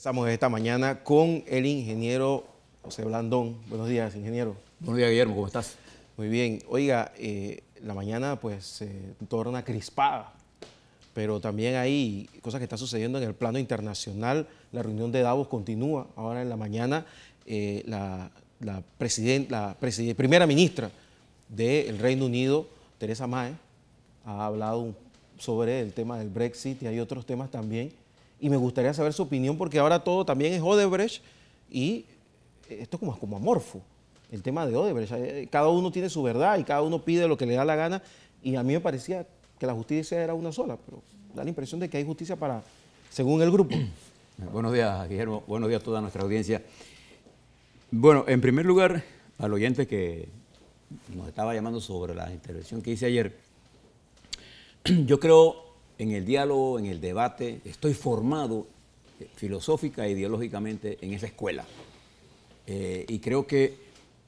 Estamos esta mañana con el ingeniero José Blandón. Buenos días, ingeniero. Buenos días, Guillermo, ¿cómo estás? Muy bien. Oiga, la mañana pues se torna crispada, pero también hay cosas que están sucediendo en el plano internacional. La reunión de Davos continúa. Ahora en la mañana la primera ministra del Reino Unido, Theresa May, ha hablado sobre el tema del Brexit y hay otros temas también. Y me gustaría saber su opinión porque ahora todo también es Odebrecht y esto es como amorfo, el tema de Odebrecht. Cada uno tiene su verdad y cada uno pide lo que le da la gana y a mí me parecía que la justicia era una sola, pero da la impresión de que hay justicia para, según el grupo. Buenos días, Guillermo. Buenos días a toda nuestra audiencia. Bueno, en primer lugar, al oyente que nos estaba llamando sobre la intervención que hice ayer, yo creo en el diálogo, en el debate, estoy formado filosófica e ideológicamente en esa escuela. Y creo que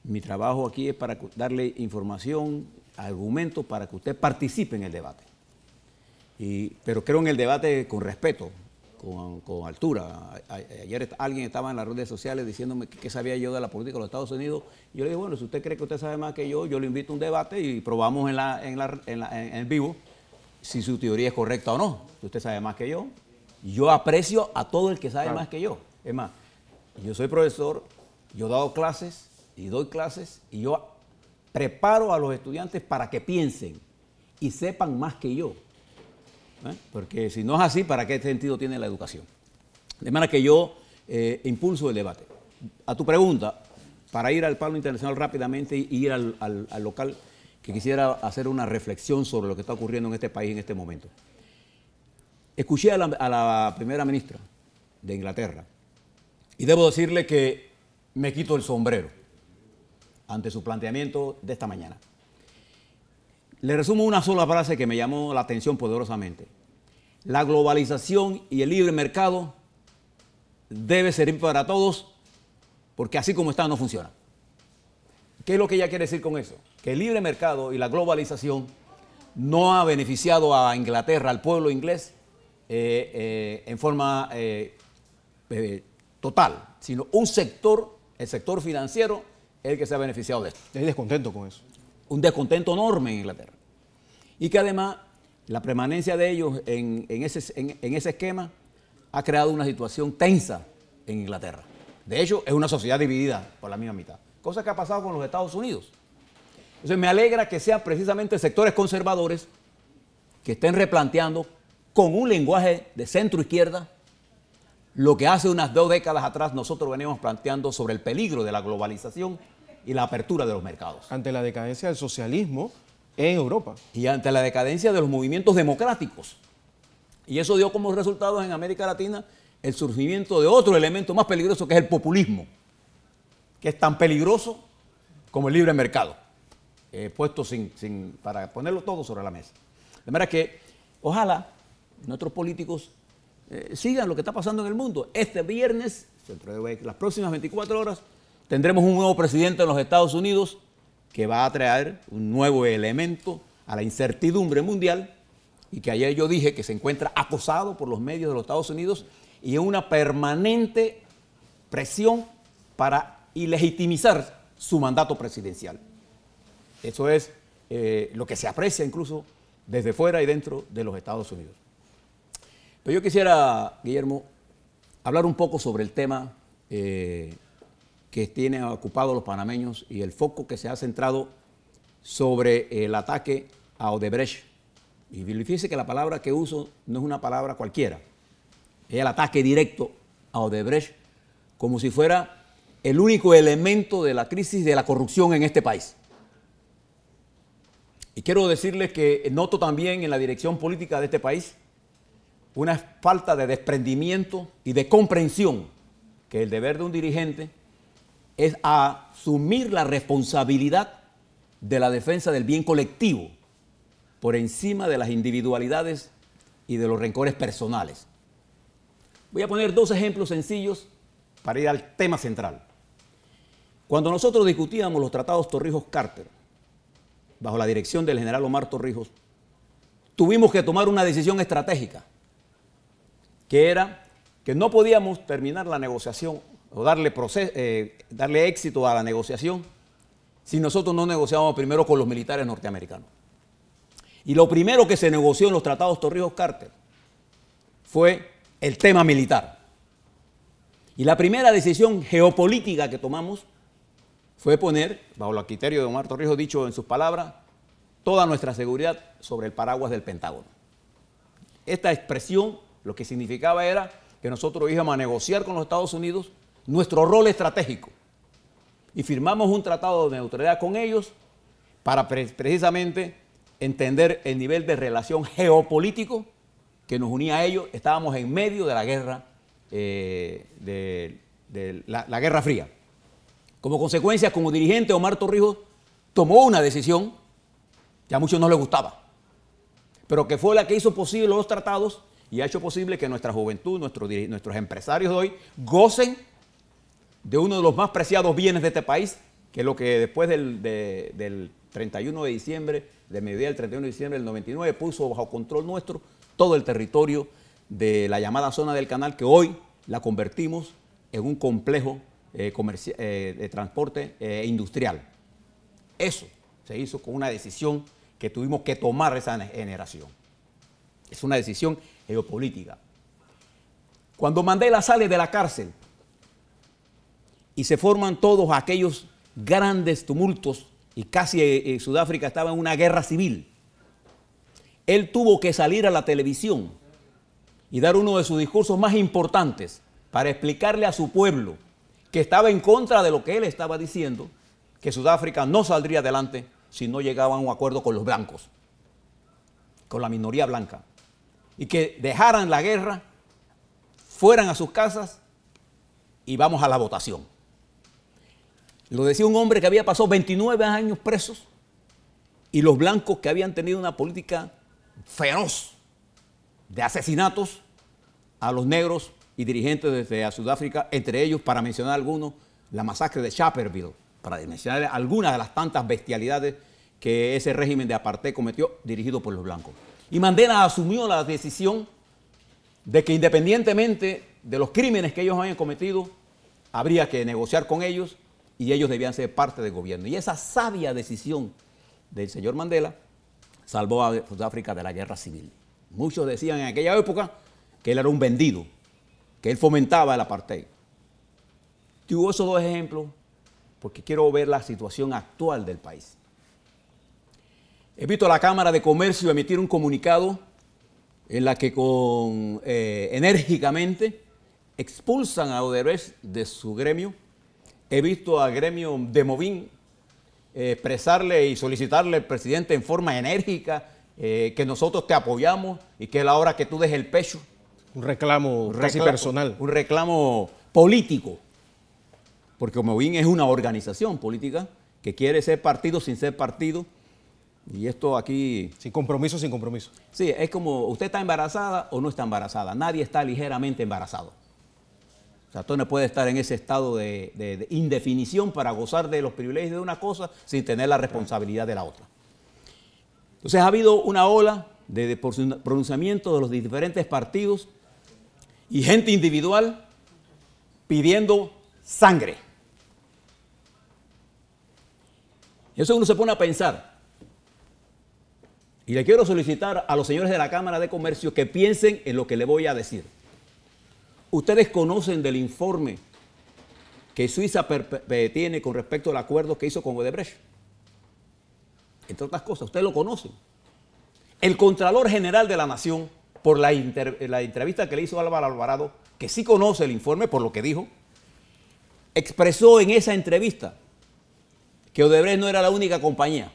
mi trabajo aquí es para darle información, argumentos, para que usted participe en el debate. Pero creo en el debate con respeto, con altura. Ayer alguien estaba en las redes sociales diciéndome qué sabía yo de la política de los Estados Unidos. Y yo le dije, bueno, si usted cree que usted sabe más que yo lo invito a un debate y probamos en vivo si su teoría es correcta o no. Si usted sabe más que yo aprecio a todo el que sabe más que yo. Es más, yo soy profesor, yo he dado clases y doy clases y yo preparo a los estudiantes para que piensen y sepan más que yo. Porque si no es así, ¿para qué sentido tiene la educación? De manera que yo impulso el debate. A tu pregunta, para ir al plano internacional rápidamente y ir al local, que quisiera hacer una reflexión sobre lo que está ocurriendo en este país en este momento. Escuché a la primera ministra de Inglaterra y debo decirle que me quito el sombrero ante su planteamiento de esta mañana. Le resumo una sola frase que me llamó la atención poderosamente. La globalización y el libre mercado debe servir para todos porque así como está no funciona. ¿Qué es lo que ella quiere decir con eso? Que el libre mercado y la globalización no ha beneficiado a Inglaterra, al pueblo inglés, en forma total, sino un sector, el sector financiero, es el que se ha beneficiado de esto. Hay descontento con eso. Un descontento enorme en Inglaterra. Y que además la permanencia de ellos en ese esquema ha creado una situación tensa en Inglaterra. De hecho, es una sociedad dividida por la misma mitad. Cosa que ha pasado con los Estados Unidos. Entonces me alegra que sean precisamente sectores conservadores que estén replanteando con un lenguaje de centro izquierda lo que hace unas 2 décadas atrás nosotros veníamos planteando sobre el peligro de la globalización y la apertura de los mercados. Ante la decadencia del socialismo en Europa. Y ante la decadencia de los movimientos democráticos. Y eso dio como resultado en América Latina el surgimiento de otro elemento más peligroso que es el populismo, que es tan peligroso como el libre mercado, puesto para ponerlo todo sobre la mesa. De manera que ojalá nuestros políticos sigan lo que está pasando en el mundo. Este viernes, dentro de las próximas 24 horas, tendremos un nuevo presidente en los Estados Unidos que va a traer un nuevo elemento a la incertidumbre mundial y que ayer yo dije que se encuentra acosado por los medios de los Estados Unidos y en una permanente presión para ilegitimizar su mandato presidencial. Eso es lo que se aprecia incluso desde fuera y dentro de los Estados Unidos. Pero yo quisiera, Guillermo, hablar un poco sobre el tema que tiene ocupado los panameños y el foco que se ha centrado sobre el ataque a Odebrecht. Y fíjese que la palabra que uso no es una palabra cualquiera, es el ataque directo a Odebrecht como si fuera el único elemento de la crisis de la corrupción en este país. Y quiero decirles que noto también en la dirección política de este país una falta de desprendimiento y de comprensión que el deber de un dirigente es asumir la responsabilidad de la defensa del bien colectivo por encima de las individualidades y de los rencores personales. Voy a poner 2 ejemplos sencillos para ir al tema central. Cuando nosotros discutíamos los tratados Torrijos-Carter, bajo la dirección del general Omar Torrijos, tuvimos que tomar una decisión estratégica, que era que no podíamos terminar la negociación o darle éxito a la negociación si nosotros no negociábamos primero con los militares norteamericanos. Y lo primero que se negoció en los tratados Torrijos-Carter fue el tema militar. Y la primera decisión geopolítica que tomamos fue poner, bajo el criterio de Omar Torrijos, dicho en sus palabras, toda nuestra seguridad sobre el paraguas del Pentágono. Esta expresión lo que significaba era que nosotros íbamos a negociar con los Estados Unidos nuestro rol estratégico. Y firmamos un tratado de neutralidad con ellos para precisamente entender el nivel de relación geopolítico que nos unía a ellos. Estábamos en medio de la guerra, la Guerra Fría. Como consecuencia, como dirigente, Omar Torrijos tomó una decisión que a muchos no les gustaba, pero que fue la que hizo posible los tratados y ha hecho posible que nuestra juventud, nuestros empresarios de hoy, gocen de uno de los más preciados bienes de este país, que es lo que después del 31 de diciembre, de mediodía del 31 de diciembre del 99, puso bajo control nuestro todo el territorio de la llamada zona del canal, que hoy la convertimos en un complejo de transporte industrial. Eso se hizo con una decisión que tuvimos que tomar esa generación. Es una decisión geopolítica. Cuando Mandela sale de la cárcel y se forman todos aquellos grandes tumultos y casi Sudáfrica estaba en una guerra civil, él tuvo que salir a la televisión y dar uno de sus discursos más importantes para explicarle a su pueblo que estaba en contra de lo que él estaba diciendo, que Sudáfrica no saldría adelante si no llegaban a un acuerdo con los blancos, con la minoría blanca, y que dejaran la guerra, fueran a sus casas y vamos a la votación. Lo decía un hombre que había pasado 29 años presos y los blancos que habían tenido una política feroz de asesinatos a los negros y dirigentes desde Sudáfrica, entre ellos, para mencionar algunos, la masacre de Sharpeville, para mencionar algunas de las tantas bestialidades que ese régimen de apartheid cometió dirigido por los blancos. Y Mandela asumió la decisión de que independientemente de los crímenes que ellos habían cometido, habría que negociar con ellos y ellos debían ser parte del gobierno. Y esa sabia decisión del señor Mandela salvó a Sudáfrica de la guerra civil. Muchos decían en aquella época que él era un vendido, que él fomentaba el apartheid. Tuve esos dos ejemplos porque quiero ver la situación actual del país. He visto a la Cámara de Comercio emitir un comunicado en la que enérgicamente expulsan a Odebrecht de su gremio. He visto al gremio de Movín expresarle y solicitarle al presidente en forma enérgica que nosotros te apoyamos y que es la hora que tú dejes el pecho. Un reclamo casi personal. Un reclamo político. Porque Movín es una organización política que quiere ser partido sin ser partido. Y esto aquí... Sin compromiso, sin compromiso. Sí, es como usted está embarazada o no está embarazada. Nadie está ligeramente embarazado. O sea, usted no puede estar en ese estado de indefinición para gozar de los privilegios de una cosa sin tener la responsabilidad de la otra. Entonces ha habido una ola de pronunciamiento de los diferentes partidos y gente individual pidiendo sangre. Y eso uno se pone a pensar. Y le quiero solicitar a los señores de la Cámara de Comercio que piensen en lo que le voy a decir. Ustedes conocen del informe que Suiza tiene con respecto al acuerdo que hizo con Odebrecht. Entre otras cosas, ustedes lo conocen. El Contralor General de la Nación, por la entrevista que le hizo Álvaro Alvarado, que sí conoce el informe por lo que dijo, expresó en esa entrevista que Odebrecht no era la única compañía,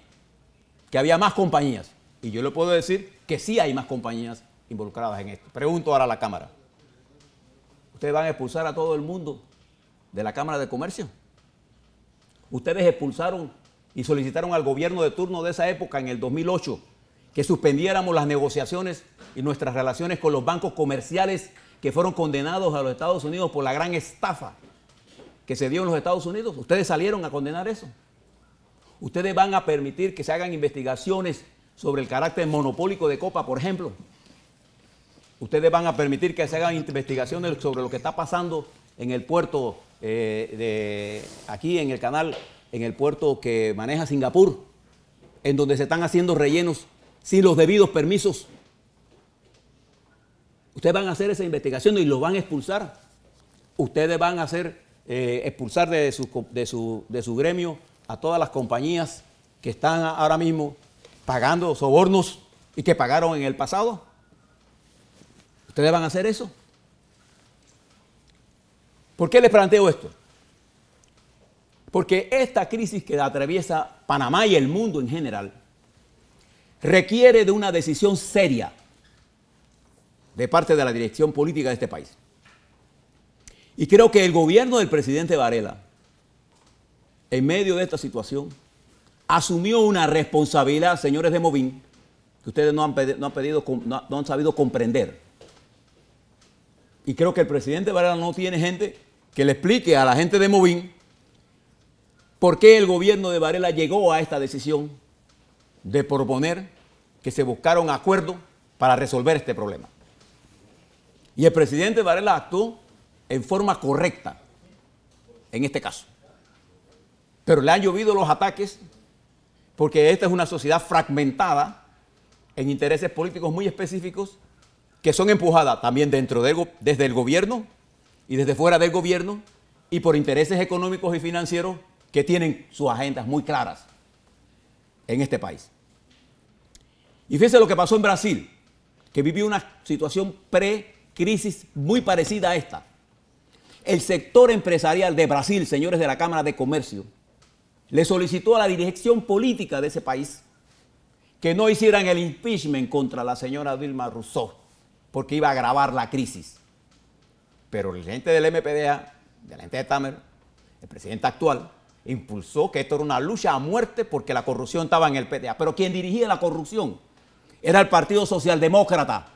que había más compañías. Y yo le puedo decir que sí hay más compañías involucradas en esto. Pregunto ahora a la Cámara. ¿Ustedes van a expulsar a todo el mundo de la Cámara de Comercio? Ustedes expulsaron y solicitaron al gobierno de turno de esa época, en el 2008, que suspendiéramos las negociaciones y nuestras relaciones con los bancos comerciales que fueron condenados a los Estados Unidos por la gran estafa que se dio en los Estados Unidos. ¿Ustedes salieron a condenar eso? ¿Ustedes van a permitir que se hagan investigaciones sobre el carácter monopólico de Copa, por ejemplo? ustedes van a permitir que se hagan investigaciones sobre lo que está pasando en el puerto aquí en el canal, en el puerto que maneja Singapur, en donde se están haciendo rellenos sin los debidos permisos. Ustedes van a hacer esa investigación y los van a expulsar. Ustedes van a hacer expulsar de su gremio a todas las compañías que están ahora mismo pagando sobornos y que pagaron en el pasado. ¿Ustedes van a hacer eso? ¿Por qué les planteo esto? Porque esta crisis que atraviesa Panamá y el mundo en general requiere de una decisión seria de parte de la dirección política de este país. Y creo que el gobierno del presidente Varela, en medio de esta situación, asumió una responsabilidad, señores de Movín, que ustedes no han sabido comprender. Y creo que el presidente Varela no tiene gente que le explique a la gente de Movín por qué el gobierno de Varela llegó a esta decisión de proponer que se buscara un acuerdo para resolver este problema. Y el presidente Varela actuó en forma correcta en este caso. Pero le han llovido los ataques porque esta es una sociedad fragmentada en intereses políticos muy específicos que son empujadas también desde el gobierno y desde fuera del gobierno y por intereses económicos y financieros que tienen sus agendas muy claras en este país. Y fíjense lo que pasó en Brasil, que vivió una situación pre-crisis muy parecida a esta. El sector empresarial de Brasil, señores de la Cámara de Comercio, le solicitó a la dirección política de ese país que no hicieran el impeachment contra la señora Dilma Rousseff, porque iba a agravar la crisis. Pero el gente del MPDA, de la gente de Tamer, el presidente actual, impulsó que esto era una lucha a muerte porque la corrupción estaba en el PDA. Pero quien dirigía la corrupción era el Partido Socialdemócrata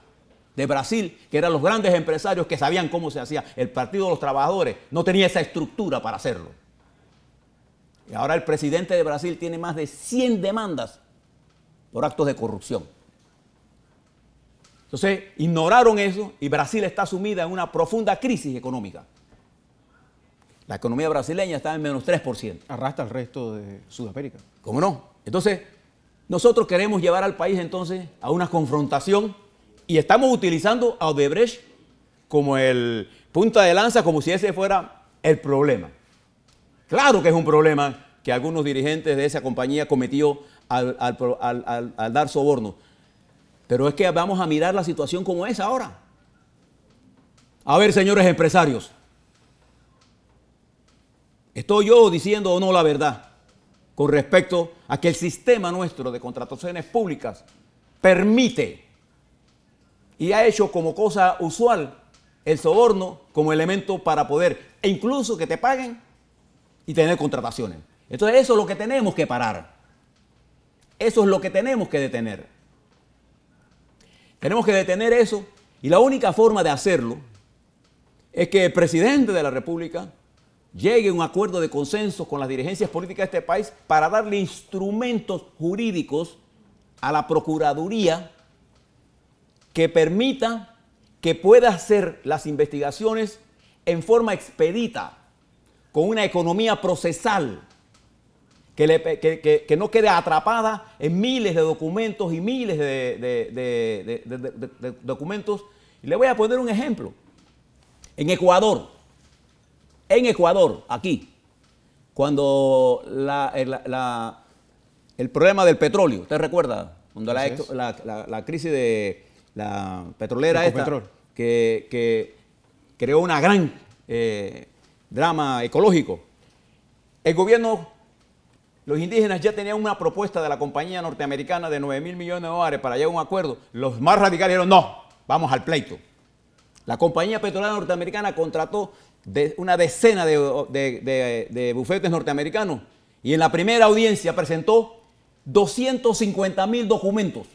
de Brasil, que eran los grandes empresarios que sabían cómo se hacía. El Partido de los Trabajadores no tenía esa estructura para hacerlo. Y ahora el presidente de Brasil tiene más de 100 demandas por actos de corrupción. Entonces, ignoraron eso y Brasil está sumida en una profunda crisis económica. La economía brasileña está en menos 3%. Arrastra al resto de Sudamérica. ¿Cómo no? Entonces, nosotros queremos llevar al país entonces a una confrontación y estamos utilizando a Odebrecht como el punta de lanza, como si ese fuera el problema. Claro que es un problema que algunos dirigentes de esa compañía cometió al dar soborno. Pero es que vamos a mirar la situación como es ahora. A ver, señores empresarios, ¿estoy yo diciendo o no la verdad con respecto a que el sistema nuestro de contrataciones públicas permite y ha hecho como cosa usual el soborno como elemento para poder, e incluso que te paguen y tener contrataciones? Entonces eso es lo que tenemos que parar. Eso es lo que tenemos que detener. Tenemos que detener eso y la única forma de hacerlo es que el presidente de la República llegue a un acuerdo de consenso con las dirigencias políticas de este país para darle instrumentos jurídicos a la Procuraduría que permita que pueda hacer las investigaciones en forma expedita, con una economía procesal, que no quede atrapada en miles de documentos y miles de documentos. Y le voy a poner un ejemplo. En Ecuador, aquí, cuando el problema del petróleo, ¿usted recuerda? Cuando la crisis de la petrolera esta, que creó una gran drama ecológico. El gobierno, los indígenas ya tenían una propuesta de la compañía norteamericana de 9.000 millones de dólares para llegar a un acuerdo. Los más radicales dijeron, no, vamos al pleito. La compañía petrolera norteamericana contrató una decena de bufetes norteamericanos y en la primera audiencia presentó 250.000 documentos.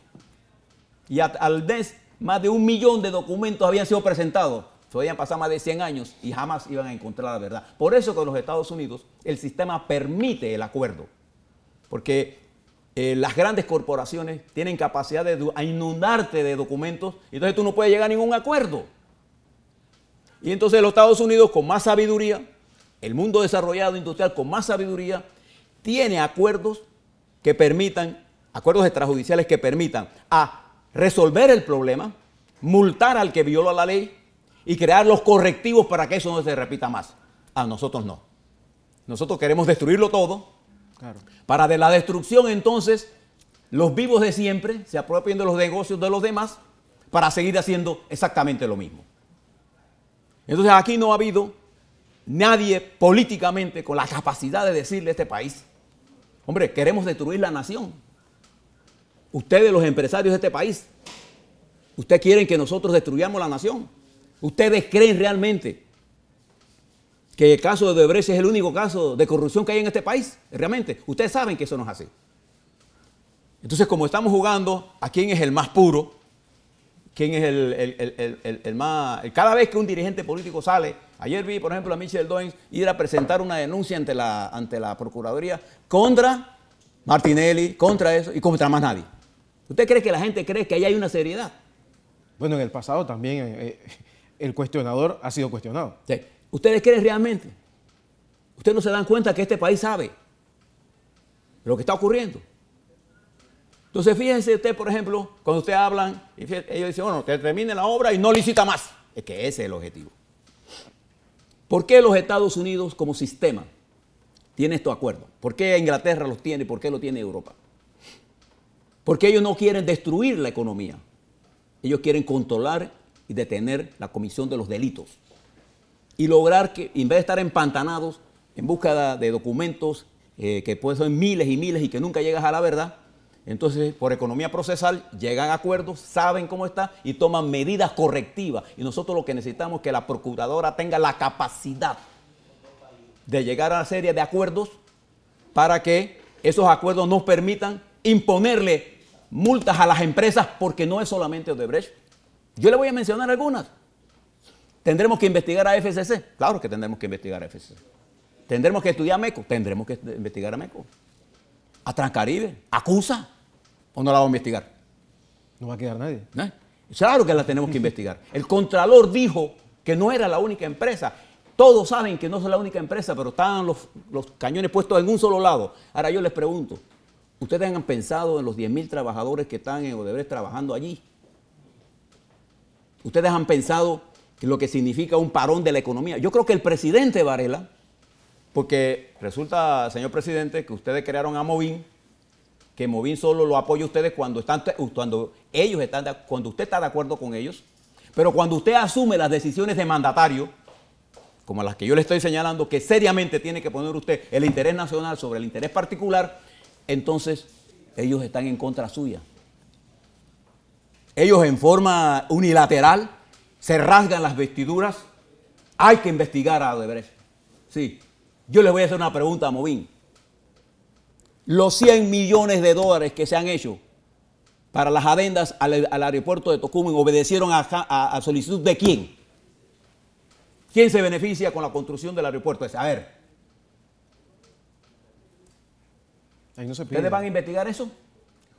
Y al mes, más de 1 millón de documentos habían sido presentados. Podían pasar más de 100 años y jamás iban a encontrar la verdad. Por eso que en los Estados Unidos el sistema permite el acuerdo. Porque las grandes corporaciones tienen capacidad de inundarte de documentos, y entonces tú no puedes llegar a ningún acuerdo. Y entonces los Estados Unidos, con más sabiduría, el mundo desarrollado industrial con más sabiduría, tiene acuerdos que permitan, acuerdos extrajudiciales que permitan resolver el problema, multar al que viola la ley y crear los correctivos para que eso no se repita más. A nosotros no. Nosotros queremos destruirlo todo. Claro. Para de la destrucción, entonces, los vivos de siempre se apropien de los negocios de los demás para seguir haciendo exactamente lo mismo. Entonces aquí no ha habido nadie políticamente con la capacidad de decirle a este país: hombre, queremos destruir la nación. Ustedes, los empresarios de este país, ustedes quieren que nosotros destruyamos la nación. Ustedes creen realmente que el caso de Odebrecht es el único caso de corrupción que hay en este país. Realmente, ustedes saben que eso no es así. Entonces, como estamos jugando a quién es el más puro, quién es el más... Cada vez que un dirigente político sale, ayer vi, por ejemplo, a Michel Doens ir a presentar una denuncia ante la Procuraduría contra Martinelli, contra eso y contra más nadie. ¿Usted cree que la gente cree que ahí hay una seriedad? Bueno, en el pasado también el cuestionador ha sido cuestionado. Sí. ¿Ustedes creen realmente? ¿Ustedes no se dan cuenta que este país sabe lo que está ocurriendo? Entonces, fíjense usted, por ejemplo, cuando ustedes hablan, ellos dicen, bueno, que termine la obra y no licita más. Es que ese es el objetivo. ¿Por qué los Estados Unidos como sistema tienen estos acuerdos? ¿Por qué Inglaterra los tiene? ¿Por qué lo tiene Europa? Porque ellos no quieren destruir la economía. Ellos quieren controlar y detener la comisión de los delitos. Y lograr que, en vez de estar empantanados en búsqueda de documentos que pueden ser miles y miles y que nunca llegas a la verdad, entonces por economía procesal llegan a acuerdos, saben cómo está y toman medidas correctivas. Y nosotros lo que necesitamos es que la procuradora tenga la capacidad de llegar a una serie de acuerdos para que esos acuerdos nos permitan imponerle multas a las empresas, porque no es solamente Odebrecht. Yo le voy a mencionar algunas. ¿Tendremos que investigar a FCC? Claro que tendremos que investigar a FCC. ¿Tendremos que estudiar a MECO? Tendremos que investigar a MECO. ¿A Transcaribe? ¿Acusa? ¿O no la vamos a investigar? No va a quedar nadie. ¿No? Claro que la tenemos que investigar. El Contralor dijo que no era la única empresa. Todos saben que no es la única empresa, pero estaban los cañones puestos en un solo lado. Ahora yo les pregunto, ¿ustedes han pensado en los 10.000 trabajadores que están en Odebrecht trabajando allí? ¿Ustedes han pensado lo que significa un parón de la economía? Yo creo que el presidente Varela, porque resulta, señor presidente, que ustedes crearon a Movín, que Movín solo lo apoya a ustedes cuando usted está de acuerdo con ellos, pero cuando usted asume las decisiones de mandatario, como las que yo le estoy señalando, que seriamente tiene que poner usted el interés nacional sobre el interés particular, entonces ellos están en contra suya. Ellos en forma unilateral se rasgan las vestiduras. Hay que investigar a Odebrecht. Sí. Yo le voy a hacer una pregunta a Movín. Los 100 millones de dólares que se han hecho para las adendas al aeropuerto de Tocumen obedecieron a solicitud de quién. ¿Quién se beneficia con la construcción del aeropuerto ese? A ver. Ahí no se pide. ¿Ustedes van a investigar eso?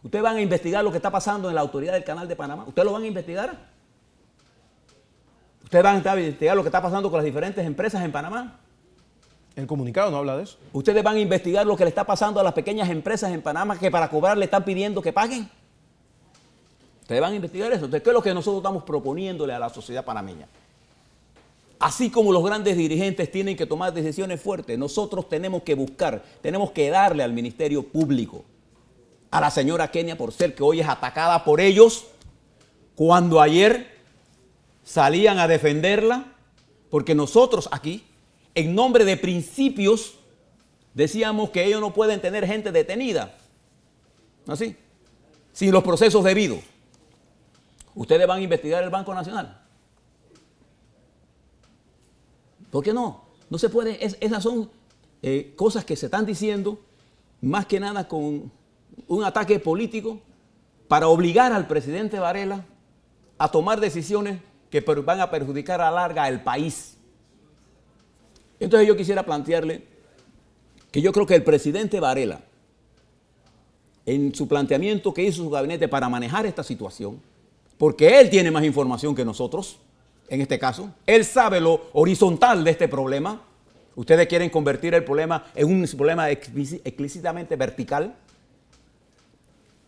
¿Ustedes van a investigar lo que está pasando en la autoridad del Canal de Panamá? ¿Ustedes lo van a investigar? ¿Ustedes van a investigar lo que está pasando con las diferentes empresas en Panamá? El comunicado no habla de eso. ¿Ustedes van a investigar lo que le está pasando a las pequeñas empresas en Panamá que para cobrar le están pidiendo que paguen? ¿Ustedes van a investigar eso? Entonces, ¿qué es lo que nosotros estamos proponiéndole a la sociedad panameña? Así como los grandes dirigentes tienen que tomar decisiones fuertes, nosotros tenemos que buscar, tenemos que darle al Ministerio Público, a la señora Kenia Porcel, que hoy es atacada por ellos, cuando ayer salían a defenderla, porque nosotros aquí, en nombre de principios, decíamos que ellos no pueden tener gente detenida, así, sin los procesos debidos. ¿Ustedes van a investigar el Banco Nacional? ¿Por qué no? No se puede, esas son cosas que se están diciendo más que nada con un ataque político para obligar al presidente Varela a tomar decisiones que van a perjudicar a la larga al país. Entonces yo quisiera plantearle que yo creo que el presidente Varela en su planteamiento que hizo su gabinete para manejar esta situación, porque él tiene más información que nosotros, en este caso. Él sabe lo horizontal de este problema. Ustedes quieren convertir el problema en un problema explícitamente vertical.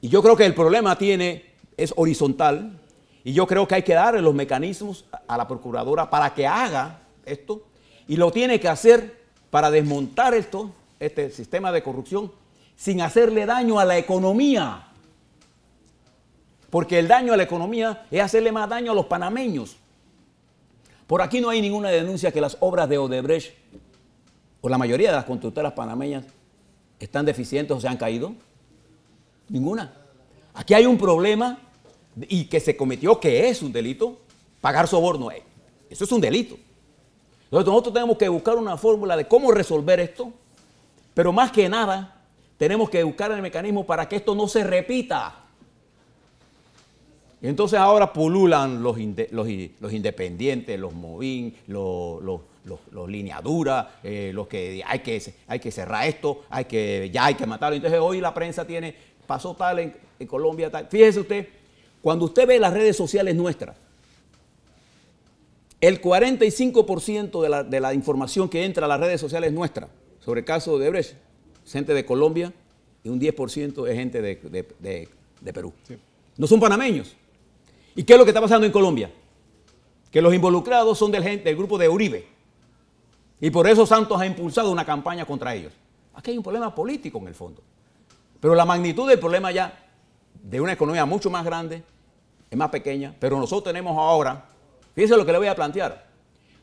Y yo creo que el problema es horizontal. Y yo creo que hay que darle los mecanismos a la procuradora para que haga esto. Y lo tiene que hacer para desmontar este sistema de corrupción sin hacerle daño a la economía. Porque el daño a la economía es hacerle más daño a los panameños. Por aquí no hay ninguna denuncia que las obras de Odebrecht o la mayoría de las constructoras panameñas están deficientes o se han caído. Ninguna. Aquí hay un problema y que se cometió, que es un delito, pagar soborno. Eso es un delito. Entonces nosotros tenemos que buscar una fórmula de cómo resolver esto, pero más que nada tenemos que buscar el mecanismo para que esto no se repita. Y entonces ahora pululan los independientes, los Movín, los lineaduras, los que hay que cerrar esto, ya hay que matarlo. Entonces hoy la prensa pasó tal en Colombia, tal. Fíjese usted, cuando usted ve las redes sociales nuestras, el 45% de la información que entra a las redes sociales nuestras sobre el caso de Odebrecht es gente de Colombia y un 10% es gente de Perú. Sí. No son panameños. ¿Y qué es lo que está pasando en Colombia? Que los involucrados son del grupo de Uribe. Y por eso Santos ha impulsado una campaña contra ellos. Aquí hay un problema político en el fondo. Pero la magnitud del problema ya, de una economía mucho más grande, es más pequeña. Pero nosotros tenemos ahora, fíjense lo que le voy a plantear.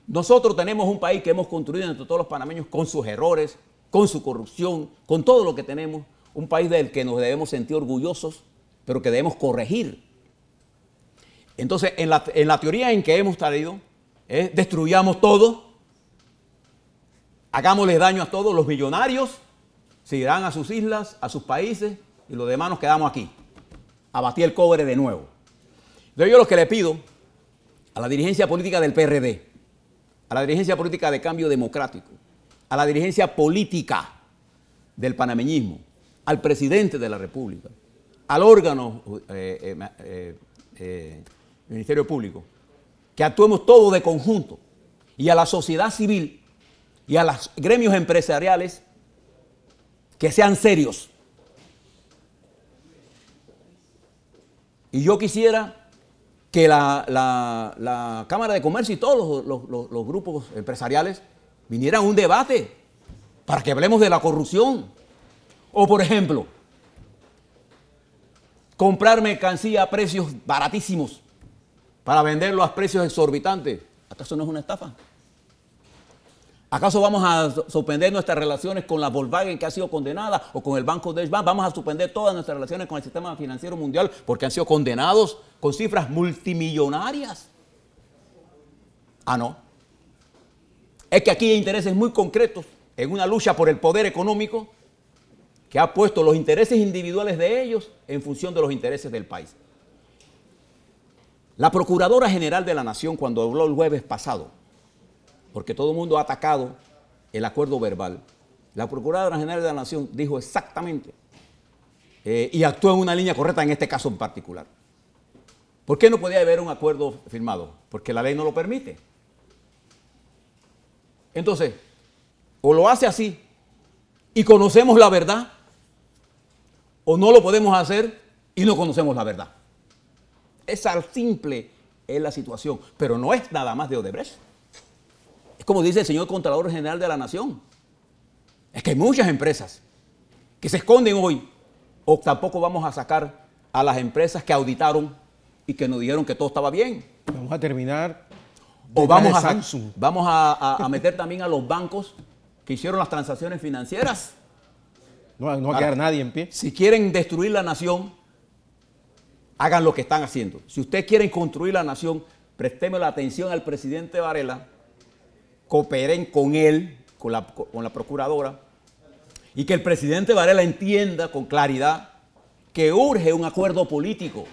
Nosotros tenemos un país que hemos construido entre todos los panameños con sus errores, con su corrupción, con todo lo que tenemos. Un país del que nos debemos sentir orgullosos, pero que debemos corregir. Entonces, en la teoría en que hemos traído, destruyamos todo, hagámosle daño a todos, los millonarios se irán a sus islas, a sus países, y los demás nos quedamos aquí, a batir el cobre de nuevo. Entonces yo lo que le pido a la dirigencia política del PRD, a la dirigencia política de Cambio Democrático, a la dirigencia política del panameñismo, al presidente de la República, al órgano Ministerio Público, que actuemos todos de conjunto, y a la sociedad civil y a los gremios empresariales que sean serios. Y yo quisiera que la Cámara de Comercio y todos los grupos empresariales vinieran a un debate para que hablemos de la corrupción. O, por ejemplo, comprar mercancía a precios baratísimos para venderlo a precios exorbitantes. ¿Acaso no es una estafa? ¿Acaso vamos a suspender nuestras relaciones con la Volkswagen, que ha sido condenada, o con el Banco Deutsche Bank? ¿Vamos a suspender todas nuestras relaciones con el sistema financiero mundial porque han sido condenados con cifras multimillonarias? Ah, no. Es que aquí hay intereses muy concretos en una lucha por el poder económico que ha puesto los intereses individuales de ellos en función de los intereses del país. La Procuradora General de la Nación, cuando habló el jueves pasado, porque todo el mundo ha atacado el acuerdo verbal, la Procuradora General de la Nación dijo exactamente y actuó en una línea correcta en este caso en particular. ¿Por qué no podía haber un acuerdo firmado? Porque la ley no lo permite. Entonces, o lo hace así y conocemos la verdad, o no lo podemos hacer y no conocemos la verdad. Esa simple es la situación, pero no es nada más de Odebrecht. Es como dice el señor Contralor General de la Nación. Es que hay muchas empresas que se esconden hoy, o tampoco vamos a sacar a las empresas que auditaron y que nos dijeron que todo estaba bien. Vamos a terminar. O vamos a meter también a los bancos que hicieron las transacciones financieras. No va a quedar nadie en pie. Si quieren destruir la nación, hagan lo que están haciendo. Si ustedes quieren construir la nación, présteme la atención al presidente Varela, cooperen con él, con la procuradora, y que el presidente Varela entienda con claridad que urge un acuerdo político.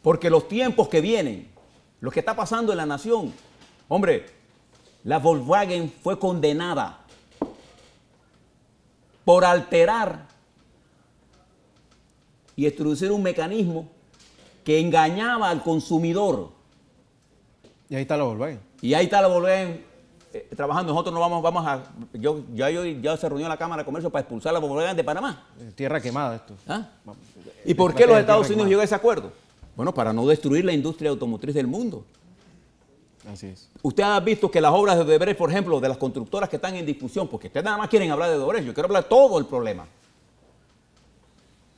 Porque los tiempos que vienen, lo que está pasando en la nación, hombre, la Volkswagen fue condenada por alterar y introducir un mecanismo que engañaba al consumidor. Y ahí está la Volkswagen. Y ahí está la Volkswagen trabajando. Nosotros no vamos a... Ya se reunió la Cámara de Comercio para expulsar la Volkswagen de Panamá. Tierra quemada esto. ¿Ah? ¿Y por qué los Estados Unidos llegó a ese acuerdo? Bueno, para no destruir la industria automotriz del mundo. Así es. Usted ha visto que las obras de Odebrecht, por ejemplo, de las constructoras que están en discusión, porque ustedes nada más quieren hablar de Odebrecht, yo quiero hablar de todo el problema,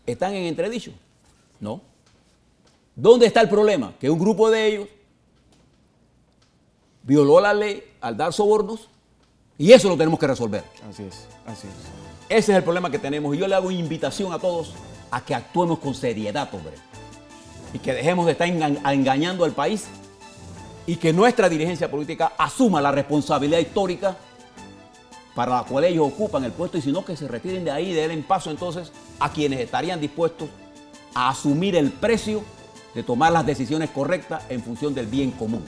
¿están en entredicho? No. ¿Dónde está el problema? Que un grupo de ellos violó la ley al dar sobornos y eso lo tenemos que resolver. Así es, así es. Ese es el problema que tenemos y yo le hago invitación a todos a que actuemos con seriedad, hombre, y que dejemos de estar engañando al país y que nuestra dirigencia política asuma la responsabilidad histórica para la cual ellos ocupan el puesto y si no que se retiren de ahí y den paso entonces a quienes estarían dispuestos a asumir el precio de tomar las decisiones correctas en función del bien común.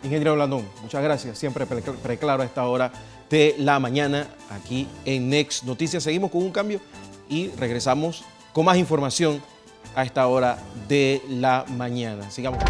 Ingeniero Blandón, muchas gracias. Siempre preclaro a esta hora de la mañana aquí en Next Noticias. Seguimos con un cambio y regresamos con más información a esta hora de la mañana. Sigamos.